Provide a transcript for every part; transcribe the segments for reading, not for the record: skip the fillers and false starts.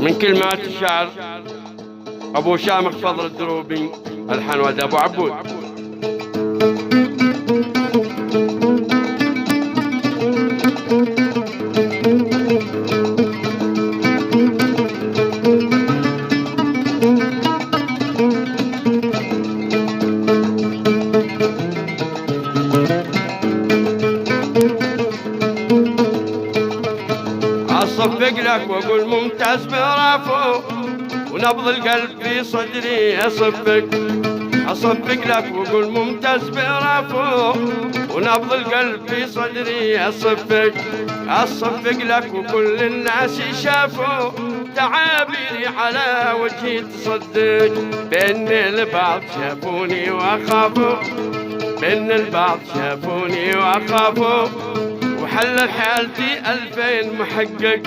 من كلمات الشاعر أبو شامخ فضل الدروبي، ألحان ولد أبو عبود. أصفق لك وأقول ممتاز برافو، ونبض القلب في صدري أصفق لك وأقول ممتاز برافو، ونبض القلب في صدري أصفق لك وكل الناس شافوا تعابيري على وجهي تصدق، بأن البعض شافوني وأخافوا، بأن البعض شافوني وأخافوا، وحلل حالتي 2000 محقق.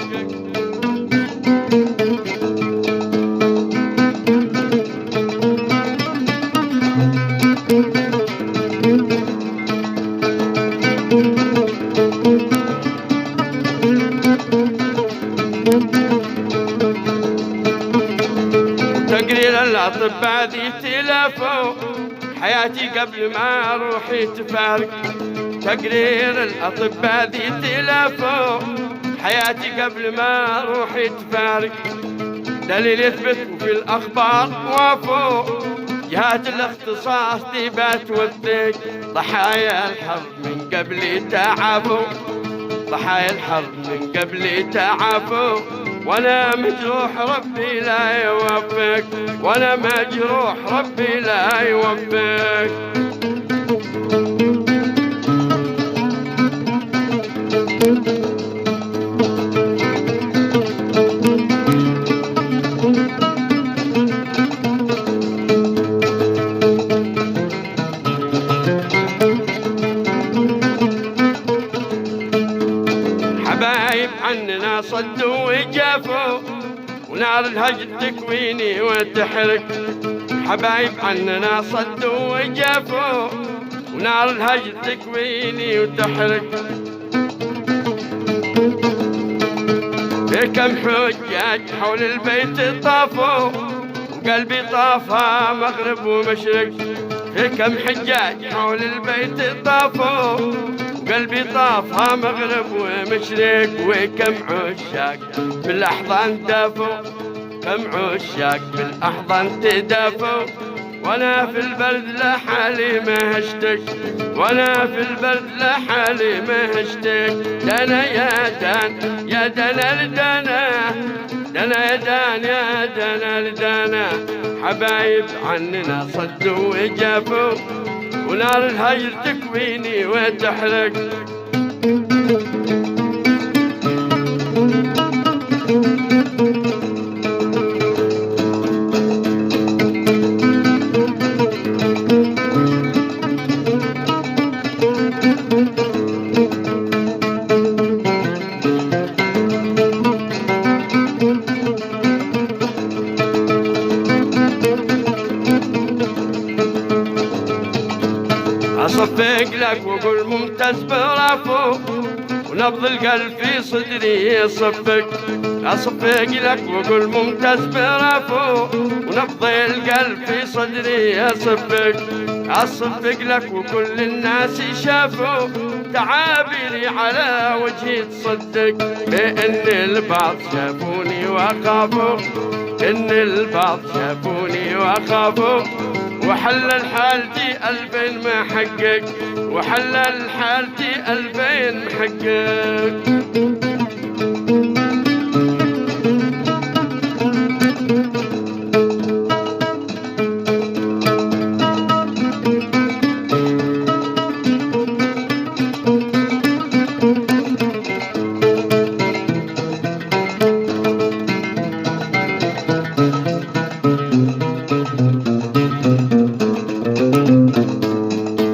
تقرير الأطباء ذي تلافوا حياتي قبل ما روحي تفارق، تقرير الأطباء ذي تلافوا حياتي قبل ما روحي تفارق، دليل يثبت وفي الأخبار وافوا جهات الاختصاص تبات توثق، ضحايا الحرب من قبل تعافوا، ضحايا الحرب من قبل تعافوا، وانا مجروح ربي لا يوفق، وانا مجروح ربي لا يوفق. حبايب عننا صدوا وجافوا، ونار الهجر تكويني وتحرق، حبايب عننا صدوا وجافوا، ونار الهجر تكويني وتحرق. في كم حجاج حول البيت طافوا، وقلبي طافها مغرب ومشرق، في كم حجاج حول البيت طافوا، قلبي طافها مغرب ومشرق، وكم عشاق بالأحضان دافوا، كم عشاق بالأحضان تدافوا، وانا في البرد لحالي ما هشتك، وانا في البرد لحالي ما هشتك. دنا يا دان يا دنا لدنا، دنا يا دان يا دنا لدنا، حبايب عننا صدوا وجافوا، ونار الهجر تكويني وتحرق. أصفق لك وأقول ممتاز برافو، ونبض القلب في صدري يصفق، أصفق لك وأقول ممتاز برافو، ونبض القلب في صدري يصفق لك وكل الناس شافوا تعابيري على وجهي تصدق، بأن البعض شافوني وأخافوا، إن البعض شافوني وأخافوا، وحلل حالتي 2000 محقق، وحلل حالتي 2000 محقق.